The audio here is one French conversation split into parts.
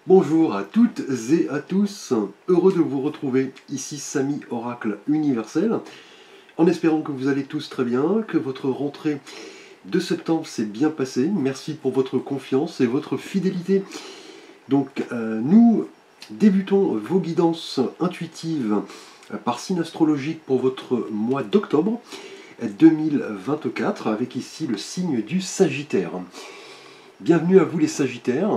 Bonjour à toutes et à tous, heureux de vous retrouver, ici Samy Oracle Universel, en espérant que vous allez tous très bien, que votre rentrée de septembre s'est bien passée. Merci pour votre confiance et votre fidélité. Donc nous débutons vos guidances intuitives par signe astrologique pour votre mois d'octobre 2024, avec ici le signe du Sagittaire. Bienvenue à vous les Sagittaires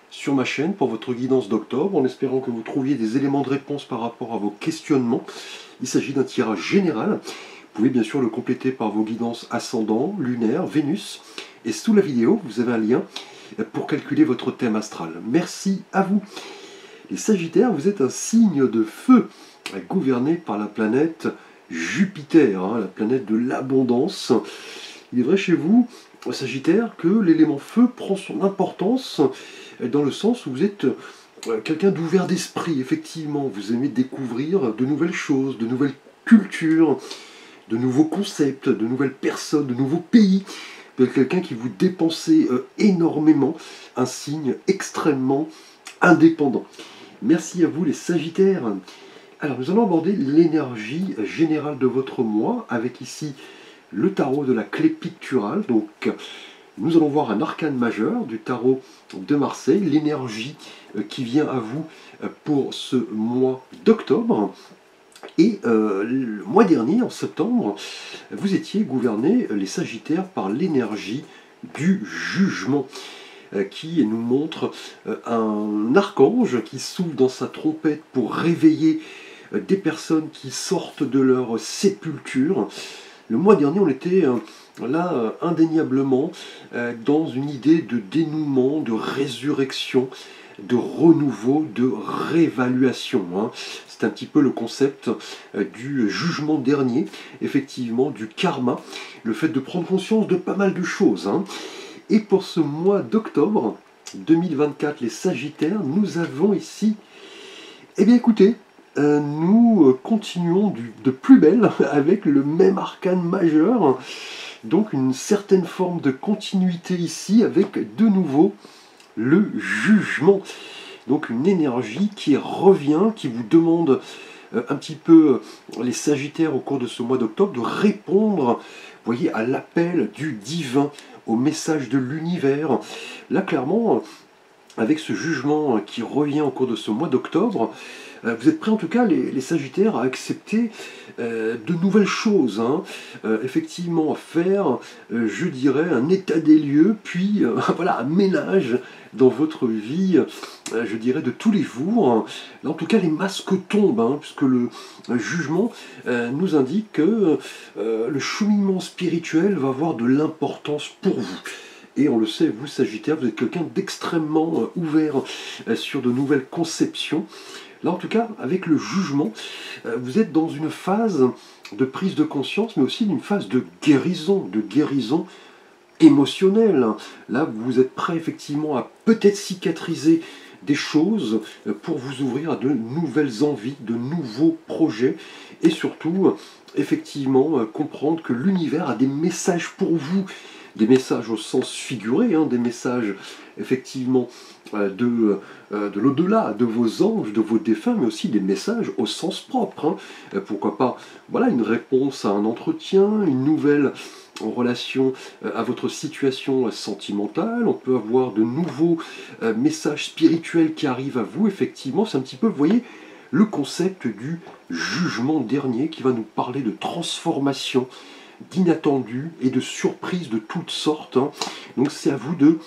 sur ma chaîne pour votre guidance d'octobre, en espérant que vous trouviez des éléments de réponse par rapport à vos questionnements. Il s'agit d'un tirage général. Vous pouvez bien sûr le compléter par vos guidances ascendant, lunaire, Vénus. Et sous la vidéo, vous avez un lien pour calculer votre thème astral. Merci à vous. Les Sagittaires, vous êtes un signe de feu, gouverné par la planète Jupiter, la planète de l'abondance. Il est vrai chez vous, Sagittaire, que l'élément feu prend son importance dans le sens où vous êtes quelqu'un d'ouvert d'esprit, effectivement. Vous aimez découvrir de nouvelles choses, de nouvelles cultures, de nouveaux concepts, de nouvelles personnes, de nouveaux pays. Vous êtes quelqu'un qui vous dépensez énormément, un signe extrêmement indépendant. Merci à vous les Sagittaires. Alors nous allons aborder l'énergie générale de votre mois avec ici le tarot de la clé picturale. Donc nous allons voir un arcane majeur du tarot de Marseille, l'énergie qui vient à vous pour ce mois d'octobre. Et le mois dernier, en septembre, vous étiez gouverné, les Sagittaires, par l'énergie du jugement, qui nous montre un archange qui souffle dans sa trompette pour réveiller des personnes qui sortent de leur sépulture. Le mois dernier, on était là indéniablement dans une idée de dénouement, de résurrection, de renouveau, de réévaluation. C'est un petit peu le concept du jugement dernier, effectivement, du karma, le fait de prendre conscience de pas mal de choses. Et pour ce mois d'octobre 2024, les Sagittaires, nous avons ici, eh bien écoutez, nous continuons de plus belle avec le même arcane majeur, donc une certaine forme de continuité ici avec de nouveau le jugement. Donc une énergie qui revient, qui vous demande un petit peu, les Sagittaires au cours de ce mois d'octobre, de répondre, vous voyez, à l'appel du divin, au message de l'univers. Là clairement, avec ce jugement qui revient au cours de ce mois d'octobre, vous êtes prêts en tout cas, les Sagittaires, à accepter de nouvelles choses. Effectivement, à faire, je dirais, un état des lieux, puis voilà, un ménage dans votre vie, je dirais, de tous les jours. Là, en tout cas, les masques tombent, puisque le jugement nous indique que le cheminement spirituel va avoir de l'importance pour vous. Et on le sait, vous Sagittaire, vous êtes quelqu'un d'extrêmement ouvert sur de nouvelles conceptions. Là, en tout cas, avec le jugement, vous êtes dans une phase de prise de conscience, mais aussi d'une phase de guérison émotionnelle. Là, vous êtes prêt effectivement à peut-être cicatriser des choses pour vous ouvrir à de nouvelles envies, de nouveaux projets, et surtout, effectivement, comprendre que l'univers a des messages pour vous. Des messages au sens figuré, des messages effectivement de l'au-delà, de vos anges, de vos défunts, mais aussi des messages au sens propre. Pourquoi pas, voilà, une réponse à un entretien, une nouvelle en relation à votre situation sentimentale. On peut avoir de nouveaux messages spirituels qui arrivent à vous, effectivement. C'est un petit peu, vous voyez, le concept du jugement dernier qui va nous parler de transformation, d'inattendus et de surprises de toutes sortes. Donc c'est à vous de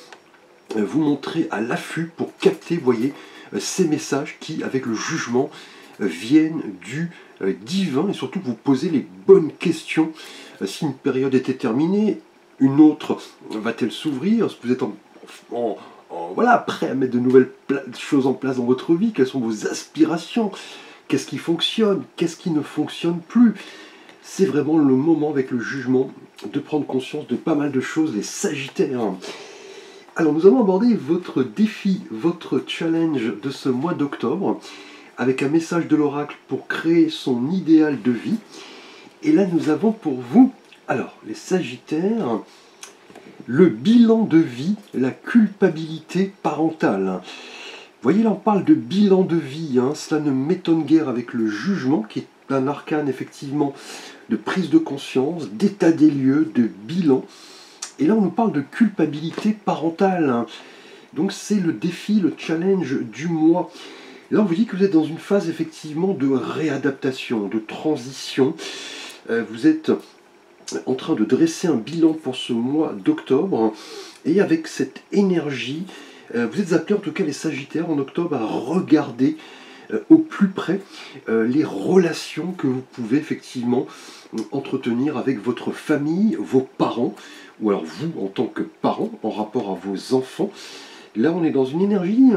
vous montrer à l'affût pour capter, vous voyez, ces messages qui, avec le jugement, viennent du divin, et surtout vous poser les bonnes questions. Si une période était terminée, une autre va-t-elle s'ouvrir? Est-ce que vous êtes voilà, prêt à mettre de nouvelles choses en place dans votre vie? Quelles sont vos aspirations? Qu'est-ce qui fonctionne? Qu'est-ce qui ne fonctionne plus? C'est vraiment le moment, avec le jugement, de prendre conscience de pas mal de choses, les Sagittaires. Alors nous allons aborder votre défi, votre challenge de ce mois d'octobre, avec un message de l'oracle pour créer son idéal de vie. Et là nous avons pour vous, alors les Sagittaires, le bilan de vie, la culpabilité parentale. Voyez, là on parle de bilan de vie, hein. Cela ne m'étonne guère avec le jugement, qui est un arcane effectivement de prise de conscience, d'état des lieux, de bilan. Et là on nous parle de culpabilité parentale, hein. Donc c'est le défi, le challenge du mois. Là on vous dit que vous êtes dans une phase effectivement de réadaptation, de transition. Vous êtes en train de dresser un bilan pour ce mois d'octobre, et avec cette énergie, vous êtes appelés, en tout cas les Sagittaires, en octobre, à regarder au plus près les relations que vous pouvez effectivement entretenir avec votre famille, vos parents, ou alors vous en tant que parents, en rapport à vos enfants. Là on est dans une énergie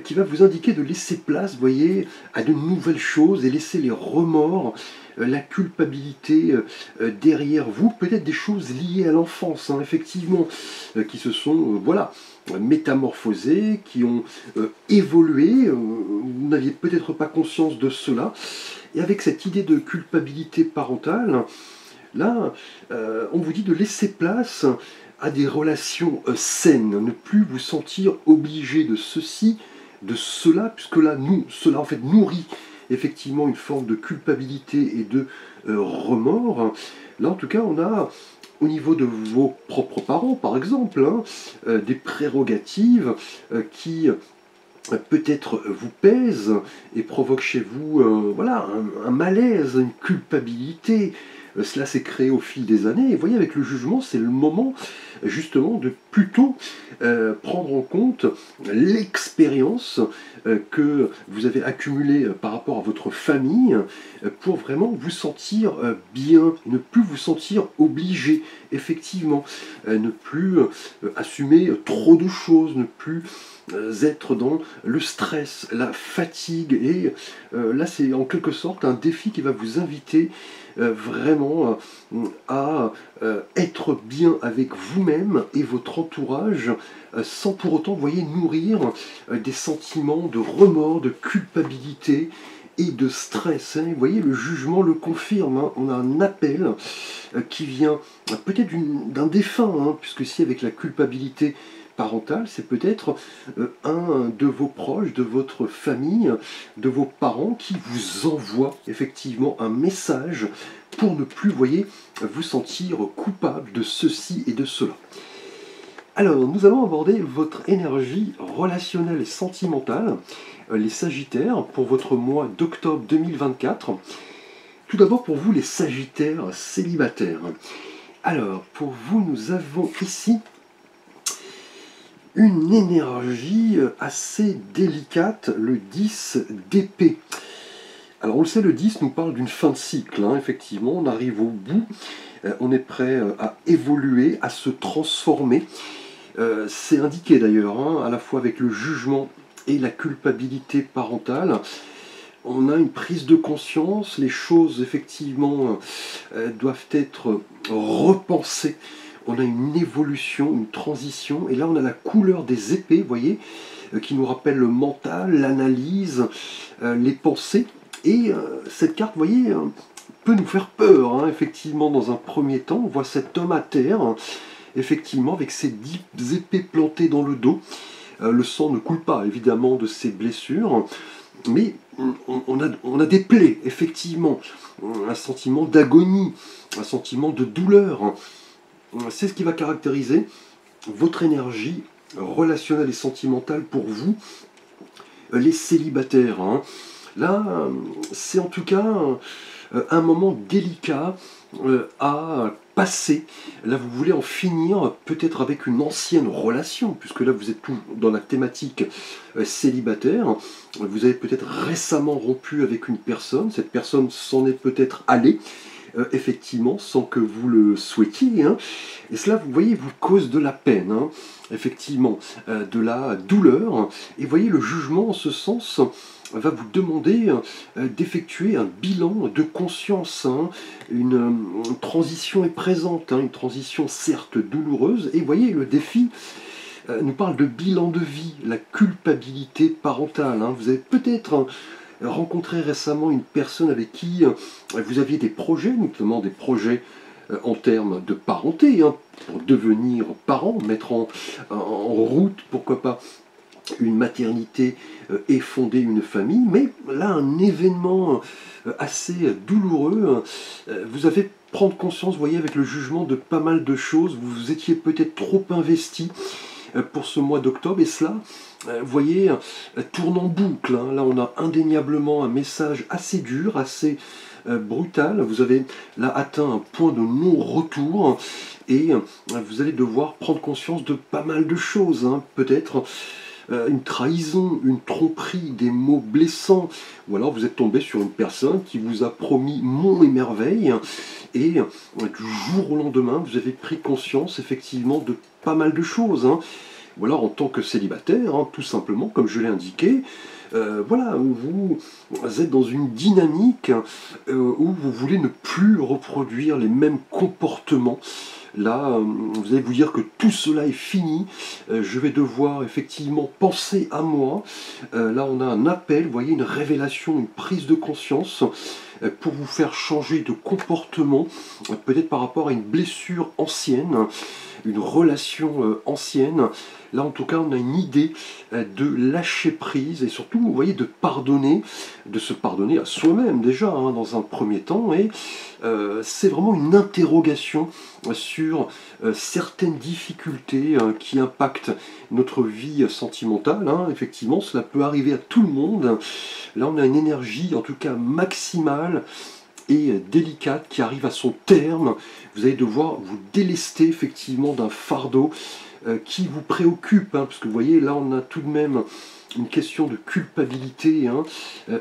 qui va vous indiquer de laisser place, vous voyez, à de nouvelles choses et laisser les remords, la culpabilité derrière vous, peut-être des choses liées à l'enfance, hein, effectivement, qui se sont, voilà, métamorphosées, qui ont évolué, vous n'aviez peut-être pas conscience de cela, et avec cette idée de culpabilité parentale, là, on vous dit de laisser place à des relations saines, ne plus vous sentir obligé de ceci, de cela, puisque là, cela en fait nourrit effectivement une forme de culpabilité et de remords. Là, en tout cas, on a, au niveau de vos propres parents, par exemple, hein, des prérogatives qui peut-être vous pèsent et provoquent chez vous voilà, un malaise, une culpabilité. Cela s'est créé au fil des années. Et vous voyez, avec le jugement, c'est le moment justement de plutôt prendre en compte l'expérience que vous avez accumulée par rapport à votre famille pour vraiment vous sentir bien, ne plus vous sentir obligé, effectivement, ne plus assumer trop de choses, ne plus être dans le stress, la fatigue. Et là, c'est en quelque sorte un défi qui va vous inviter vraiment à être bien avec vous-même et votre entourage, sans pour autant, vous voyez, nourrir des sentiments de remords, de culpabilité et de stress, hein. Vous voyez, le jugement le confirme, hein. On a un appel qui vient peut-être d'un défunt, hein, puisque si avec la culpabilité parentale, c'est peut-être un de vos proches, de votre famille, de vos parents qui vous envoie effectivement un message pour ne plus, voyez, vous sentir coupable de ceci et de cela. Alors, nous allons aborder votre énergie relationnelle et sentimentale, les Sagittaires, pour votre mois d'octobre 2024. Tout d'abord, pour vous, les Sagittaires célibataires. Alors, pour vous, nous avons ici une énergie assez délicate, le 10 d'épée. Alors on le sait, le 10 nous parle d'une fin de cycle, hein, effectivement, on arrive au bout, on est prêt à évoluer, à se transformer. C'est indiqué d'ailleurs, hein, à la fois avec le jugement et la culpabilité parentale. On a une prise de conscience, les choses effectivement doivent être repensées. On a une évolution, une transition, et là on a la couleur des épées, vous voyez, qui nous rappelle le mental, l'analyse, les pensées. Et cette carte, vous voyez, peut nous faire peur, hein, effectivement, dans un premier temps. On voit cet homme à terre, effectivement, avec ses 10 épées plantées dans le dos. Le sang ne coule pas, évidemment, de ses blessures, mais on a des plaies, effectivement, un sentiment d'agonie, un sentiment de douleur. C'est ce qui va caractériser votre énergie relationnelle et sentimentale pour vous, les célibataires, hein. Là, c'est en tout cas un moment délicat à passer. Là, vous voulez en finir peut-être avec une ancienne relation, puisque là, vous êtes tout dans la thématique célibataire. Vous avez peut-être récemment rompu avec une personne. Cette personne s'en est peut-être allée, effectivement, sans que vous le souhaitiez, hein. Et cela, vous voyez, vous cause de la peine, hein, effectivement, de la douleur. Et vous voyez, le jugement, en ce sens, va vous demander d'effectuer un bilan de conscience, hein. Une transition est présente, hein, une transition certes douloureuse. Et vous voyez, le défi nous parle de bilan de vie, la culpabilité parentale, hein. Vous avez peut-être rencontré récemment une personne avec qui vous aviez des projets, notamment des projets en termes de parenté, hein, pour devenir parent, mettre en route, pourquoi pas, une maternité et fonder une famille, mais là, un événement assez douloureux, vous avez prendre conscience, vous voyez, avec le jugement de pas mal de choses, vous étiez peut-être trop investi pour ce mois d'octobre, et cela, vous voyez, tourne en boucle, hein. Là, on a indéniablement un message assez dur, assez brutal. Vous avez là atteint un point de non-retour, et vous allez devoir prendre conscience de pas mal de choses, hein. Peut-être une trahison, une tromperie, des mots blessants, ou alors vous êtes tombé sur une personne qui vous a promis monts et merveilles, et du jour au lendemain, vous avez pris conscience effectivement de pas mal de choses, hein. Ou alors en tant que célibataire, hein, tout simplement, comme je l'ai indiqué, voilà, vous êtes dans une dynamique où vous voulez ne plus reproduire les mêmes comportements. Là, vous allez vous dire que tout cela est fini, je vais devoir effectivement penser à moi. Là, on a un appel, vous voyez, une révélation, une prise de conscience pour vous faire changer de comportement, peut-être par rapport à une blessure ancienne, une relation ancienne. Là, en tout cas, on a une idée de lâcher prise et surtout, vous voyez, de pardonner, de se pardonner à soi-même déjà, hein, dans un premier temps. Et c'est vraiment une interrogation sur certaines difficultés qui impactent notre vie sentimentale, hein. Effectivement, cela peut arriver à tout le monde. Là, on a une énergie, en tout cas maximale et délicate, qui arrive à son terme. Vous allez devoir vous délester effectivement d'un fardeau qui vous préoccupe, hein, parce que vous voyez, là on a tout de même une question de culpabilité, hein,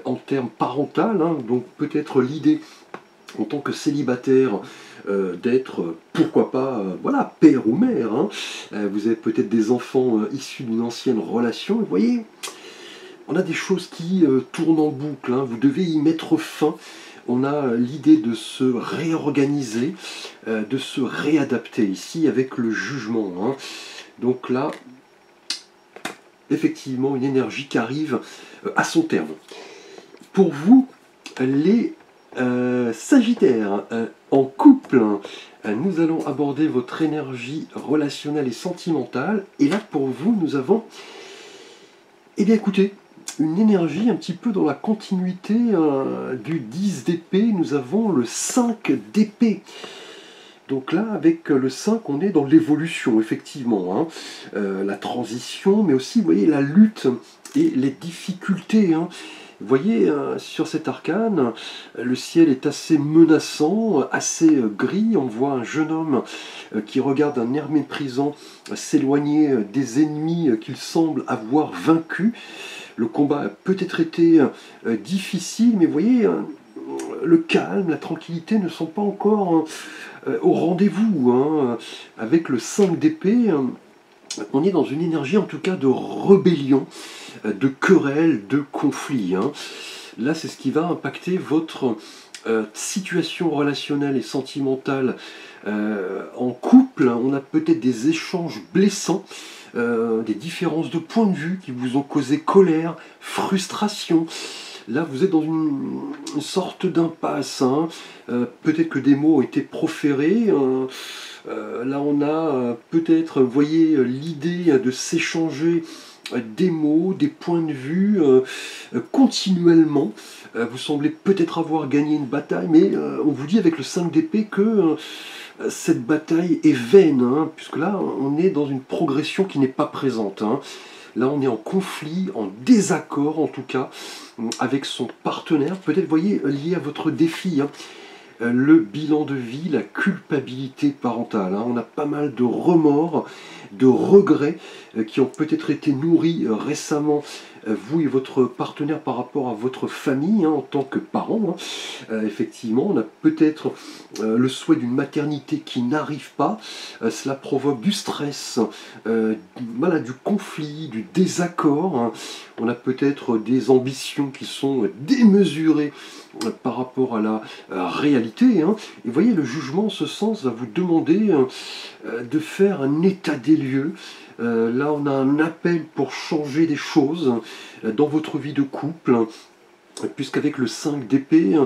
en termes parental, hein. Donc peut-être l'idée en tant que célibataire d'être, pourquoi pas, voilà, père ou mère, hein. Vous avez peut-être des enfants issus d'une ancienne relation, et vous voyez, on a des choses qui tournent en boucle, hein. Vous devez y mettre fin. On a l'idée de se réorganiser, de se réadapter ici avec le jugement, hein. Donc là, effectivement, une énergie qui arrive à son terme. Pour vous, les Sagittaires, en couple, nous allons aborder votre énergie relationnelle et sentimentale. Et là, pour vous, nous avons, eh bien écoutez, une énergie un petit peu dans la continuité du 10 d'épée. Nous avons le 5 d'épée. Donc là, avec le 5, on est dans l'évolution, effectivement, hein. La transition, mais aussi, vous voyez, la lutte et les difficultés, hein. Vous voyez, sur cet arcane, le ciel est assez menaçant, assez gris. On voit un jeune homme qui regarde un air méprisant s'éloigner des ennemis qu'il semble avoir vaincus. Le combat a peut-être été difficile, mais vous voyez, le calme, la tranquillité ne sont pas encore au rendez-vous, hein. Avec le 5 d'épée, on est dans une énergie en tout cas de rébellion, de querelle, de conflit, hein. Là, c'est ce qui va impacter votre situation relationnelle et sentimentale en couple. On a peut-être des échanges blessants, des différences de point de vue qui vous ont causé colère, frustration. Là, vous êtes dans une sorte d'impasse, hein. Peut-être que des mots ont été proférés. Là, on a peut-être, vous voyez, l'idée de s'échanger des mots, des points de vue continuellement. Vous semblez peut-être avoir gagné une bataille, mais on vous dit avec le 5 d'épée que cette bataille est vaine, hein, puisque là, on est dans une progression qui n'est pas présente, hein. Là, on est en conflit, en désaccord en tout cas, avec son partenaire, peut-être, vous voyez, lié à votre défi, hein. Le bilan de vie, la culpabilité parentale, hein. On a pas mal de remords, de regrets qui ont peut-être été nourris récemment, vous et votre partenaire par rapport à votre famille, hein, en tant que parent, hein. Effectivement, on a peut-être le souhait d'une maternité qui n'arrive pas. Cela provoque du stress, voilà, du conflit, du désaccord, hein. On a peut-être des ambitions qui sont démesurées par rapport à la réalité, hein. Et vous voyez, le jugement en ce sens va vous demander de faire un état des lieux. Là, on a un appel pour changer des choses dans votre vie de couple, puisqu'avec le 5 d'épée,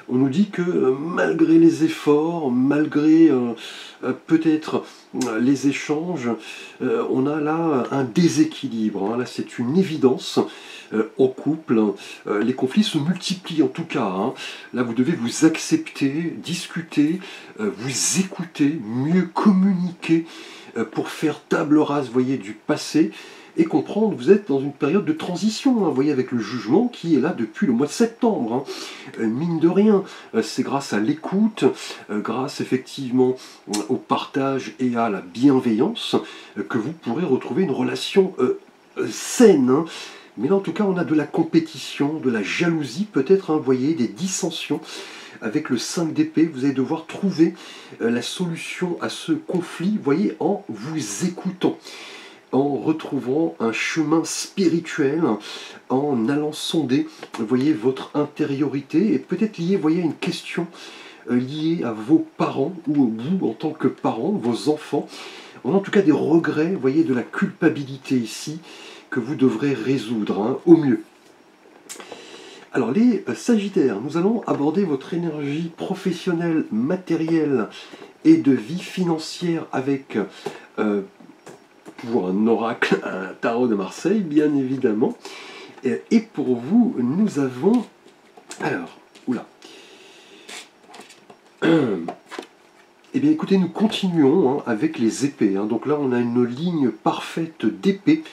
on nous dit que malgré les efforts, malgré peut-être les échanges, on a là un déséquilibre, hein. Là c'est une évidence en couple, les conflits se multiplient en tout cas, hein. Là vous devez vous accepter, discuter, vous écouter, mieux communiquer pour faire table rase, voyez, du passé et comprendre, vous êtes dans une période de transition, hein, vous voyez, avec le jugement qui est là depuis le mois de septembre, hein. Mine de rien, c'est grâce à l'écoute, grâce effectivement au partage et à la bienveillance que vous pourrez retrouver une relation saine, hein. Mais là en tout cas on a de la compétition, de la jalousie peut-être, hein, vous voyez, des dissensions. Avec le 5 d'épée, vous allez devoir trouver la solution à ce conflit, vous voyez, en vous écoutant, en retrouvant un chemin spirituel, en allant sonder, vous voyez, votre intériorité, et peut-être lié, vous voyez, à une question liée à vos parents, ou vous en tant que parents, vos enfants. On a en tout cas des regrets, vous voyez, de la culpabilité ici, que vous devrez résoudre, hein, au mieux. Alors les Sagittaires, nous allons aborder votre énergie professionnelle, matérielle et de vie financière avec, pour un oracle, un tarot de Marseille, bien évidemment. Et pour vous, nous avons... Alors, oula. Eh bien écoutez, nous continuons, hein, avec les épées, hein. Donc là, on a une ligne parfaite d'épées.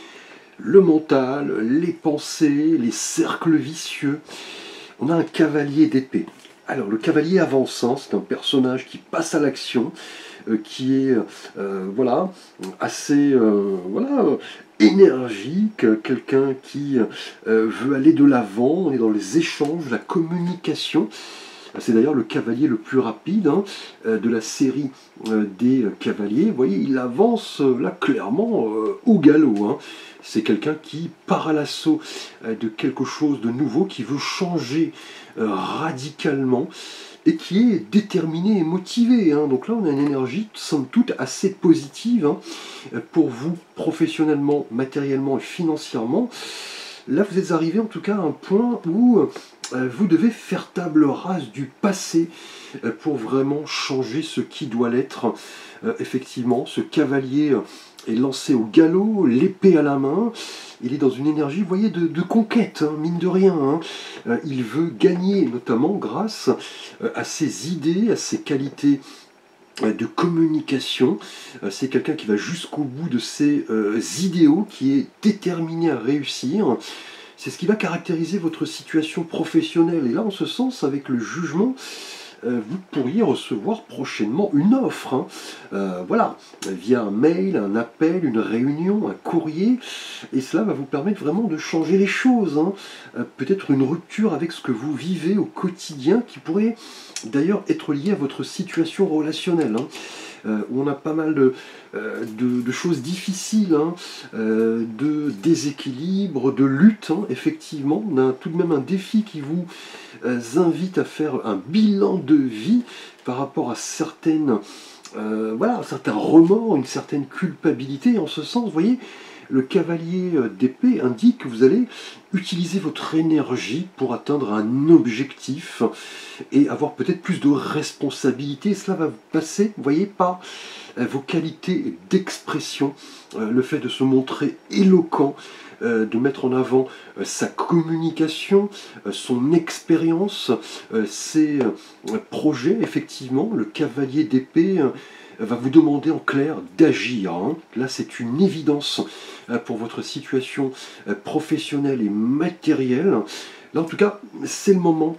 Le mental, les pensées, les cercles vicieux. On a un cavalier d'épée. Alors le cavalier avance, hein, c'est un personnage qui passe à l'action, qui est voilà, assez énergique, quelqu'un qui veut aller de l'avant. On est dans les échanges, la communication. C'est d'ailleurs le cavalier le plus rapide, hein, de la série des cavaliers. Vous voyez, il avance là clairement au galop, hein. C'est quelqu'un qui part à l'assaut de quelque chose de nouveau, qui veut changer radicalement et qui est déterminé et motivé, hein. Donc là, on a une énergie, somme toute, assez positive, hein, pour vous, professionnellement, matériellement et financièrement. Là, vous êtes arrivé en tout cas à un point où vous devez faire table rase du passé pour vraiment changer ce qui doit l'être. Effectivement, ce cavalier est lancé au galop, l'épée à la main. Il est dans une énergie, vous voyez, de conquête, hein, mine de rien, hein. Il veut gagner, notamment grâce à ses idées, à ses qualités de communication. C'est quelqu'un qui va jusqu'au bout de ses idéaux, qui est déterminé à réussir. C'est ce qui va caractériser votre situation professionnelle. Et là, en ce sens, avec le jugement, vous pourriez recevoir prochainement une offre, hein. Voilà, via un mail, un appel, une réunion, un courrier, et cela va vous permettre vraiment de changer les choses, hein. Peut-être une rupture avec ce que vous vivez au quotidien, qui pourrait d'ailleurs être lié à votre situation relationnelle, hein. Où on a pas mal de choses difficiles, hein, de déséquilibre, de lutte, hein, effectivement. On a tout de même un défi qui vous invite à faire un bilan de vie par rapport à certaines, voilà, certains remords, une certaine culpabilité. En ce sens, vous voyez, le cavalier d'épée indique que vous allez utiliser votre énergie pour atteindre un objectif et avoir peut-être plus de responsabilité. Cela va vous passer, vous voyez, par vos qualités d'expression, le fait de se montrer éloquent, de mettre en avant sa communication, son expérience, ses projets. Effectivement, le cavalier d'épée va vous demander en clair d'agir, hein. Là, c'est une évidence pour votre situation professionnelle et matérielle. Là, en tout cas, c'est le moment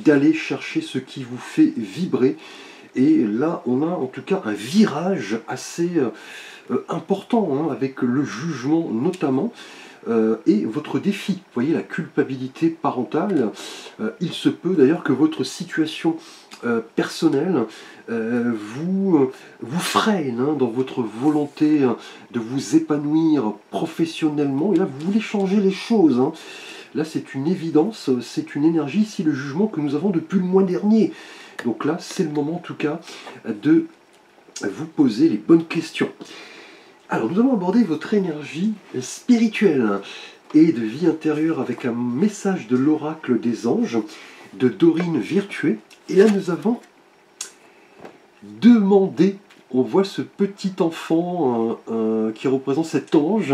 d'aller chercher ce qui vous fait vibrer. Et là, on a en tout cas un virage assez important, hein, avec le jugement notamment. Et votre défi, vous voyez, la culpabilité parentale, il se peut d'ailleurs que votre situation personnelle vous freine, hein, dans votre volonté de vous épanouir professionnellement, et là vous voulez changer les choses, hein. Là c'est une évidence, c'est une énergie, ici le jugement que nous avons depuis le mois dernier. Donc là c'est le moment en tout cas de vous poser les bonnes questions. Alors nous allons aborder votre énergie spirituelle et de vie intérieure avec un message de l'oracle des anges. de Dorine Virtué. Et là, nous avons demandé. On voit ce petit enfant qui représente cet ange,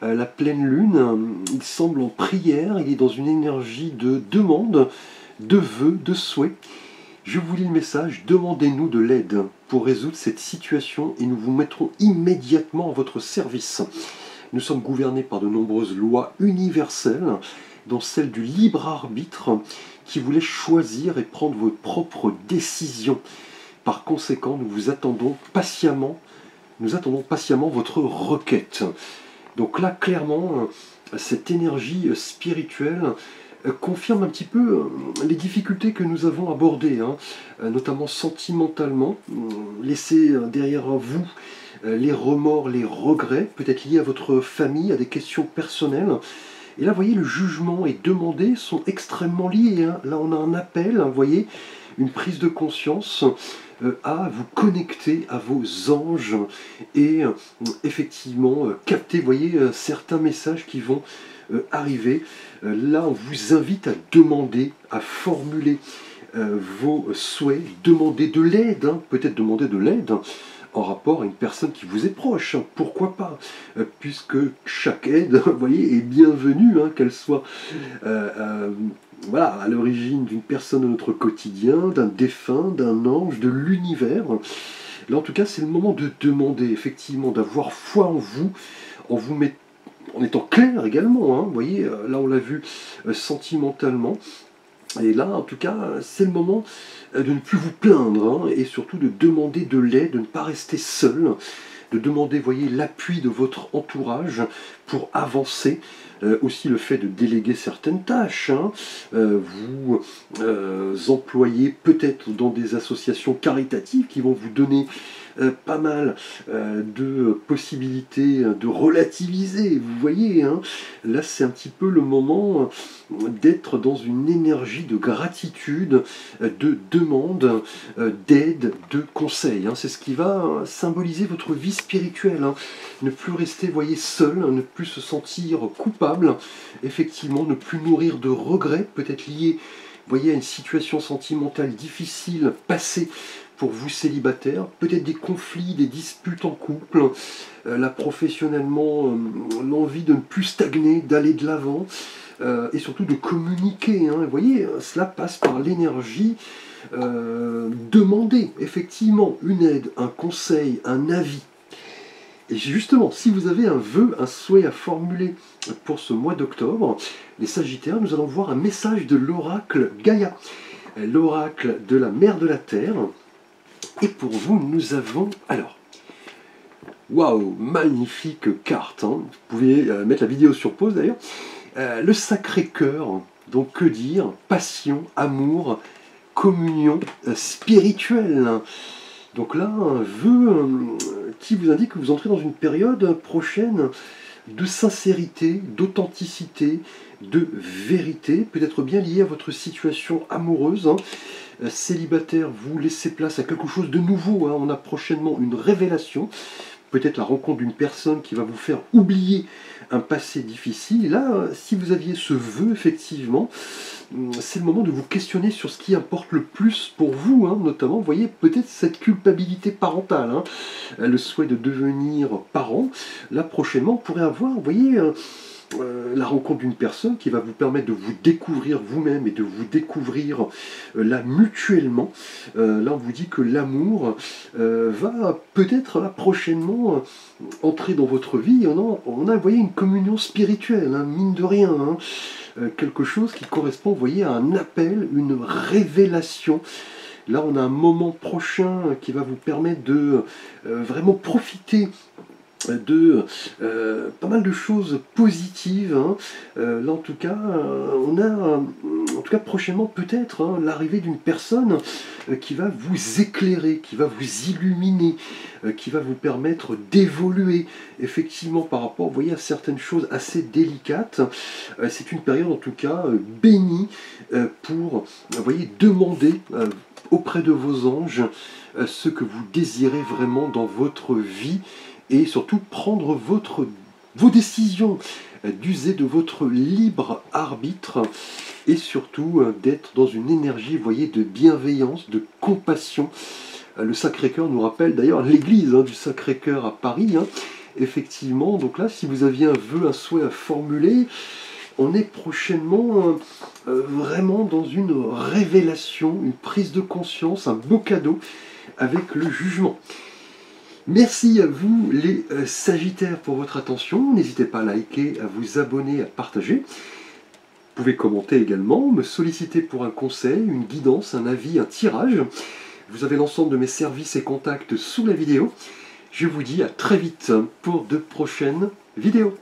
la pleine lune. Il semble en prière, il est dans une énergie de demande, de vœux, de souhait. Je vous lis le message, demandez-nous de l'aide pour résoudre cette situation et nous vous mettrons immédiatement à votre service. Nous sommes gouvernés par de nombreuses lois universelles, dont celle du libre arbitre, qui vous laisse choisir et prendre vos propres décisions. Par conséquent, nous attendons patiemment votre requête. Donc là, clairement, cette énergie spirituelle confirme un petit peu les difficultés que nous avons abordées, notamment sentimentalement. Laissez derrière vous les remords, les regrets, peut-être liés à votre famille, à des questions personnelles. Et là, vous voyez, le jugement et demander sont extrêmement liés. Là, on a un appel, vous voyez, une prise de conscience à vous connecter à vos anges et effectivement capter, vous voyez, certains messages qui vont arriver. Là, on vous invite à demander, à formuler vos souhaits, demander de l'aide, peut-être demander de l'aide en rapport à une personne qui vous est proche, pourquoi pas, puisque chaque aide, vous voyez, est bienvenue, qu'elle soit voilà, à l'origine d'une personne de notre quotidien, d'un défunt, d'un ange, de l'univers. Là, en tout cas, c'est le moment de demander, effectivement, d'avoir foi en vous mettant, en étant clair également, vous voyez, là on l'a vu sentimentalement, et là en tout cas c'est le moment de ne plus vous plaindre, et surtout de demander de l'aide, de ne pas rester seul, de demander, voyez, l'appui de votre entourage pour avancer. Aussi le fait de déléguer certaines tâches, vous employez peut-être dans des associations caritatives qui vont vous donner pas mal de possibilités de relativiser, vous voyez, là c'est un petit peu le moment d'être dans une énergie de gratitude, de demande, d'aide, de conseil, c'est ce qui va symboliser votre vie spirituelle, ne plus rester, voyez, seul, ne plus se sentir coupable, effectivement, ne plus nourrir de regrets, peut-être liés, voyez, à une situation sentimentale difficile, passée, pour vous célibataires, peut-être des conflits, des disputes en couple, là professionnellement, l'envie de ne plus stagner, d'aller de l'avant, et surtout de communiquer. Vous voyez, cela passe par l'énergie. Demander effectivement une aide, un conseil, un avis. Et justement, si vous avez un vœu, un souhait à formuler pour ce mois d'octobre, les Sagittaires, nous allons voir un message de l'oracle Gaïa, l'oracle de la mère de la Terre. Et pour vous, nous avons, alors, waouh, magnifique carte, vous pouvez mettre la vidéo sur pause d'ailleurs, le Sacré-Cœur, donc que dire, passion, amour, communion spirituelle. Donc là, un vœu qui vous indique que vous entrez dans une période prochaine de sincérité, d'authenticité, de vérité, peut-être bien lié à votre situation amoureuse. Célibataire, vous laissez place à quelque chose de nouveau, on a prochainement une révélation, peut-être la rencontre d'une personne qui va vous faire oublier un passé difficile. Et là, si vous aviez ce vœu, effectivement, c'est le moment de vous questionner sur ce qui importe le plus pour vous, notamment, vous voyez, peut-être cette culpabilité parentale, le souhait de devenir parent. Là, prochainement, on pourrait avoir, vous voyez, la rencontre d'une personne qui va vous permettre de vous découvrir vous-même et de vous découvrir là mutuellement. Là, on vous dit que l'amour va peut-être là prochainement entrer dans votre vie. On a, vous voyez, une communion spirituelle, mine de rien, quelque chose qui correspond, vous voyez, à un appel, une révélation. Là, on a un moment prochain qui va vous permettre de vraiment profiter de pas mal de choses positives. Là en tout cas, on a en tout cas prochainement peut-être l'arrivée d'une personne qui va vous éclairer, qui va vous illuminer, qui va vous permettre d'évoluer effectivement par rapport, vous voyez, à certaines choses assez délicates. C'est une période en tout cas bénie pour, vous voyez, demander auprès de vos anges ce que vous désirez vraiment dans votre vie, et surtout prendre vos décisions, d'user de votre libre arbitre. et surtout d'être dans une énergie, vous voyez, de bienveillance, de compassion. Le Sacré-Cœur nous rappelle d'ailleurs l'église du Sacré-Cœur à Paris. Effectivement, donc là, si vous aviez un vœu, un souhait à formuler, on est prochainement vraiment dans une révélation, une prise de conscience, un beau cadeau avec le jugement. Merci à vous les Sagittaires pour votre attention. N'hésitez pas à liker, à vous abonner, à partager. Vous pouvez commenter également, me solliciter pour un conseil, une guidance, un avis, un tirage. Vous avez l'ensemble de mes services et contacts sous la vidéo. Je vous dis à très vite pour de prochaines vidéos.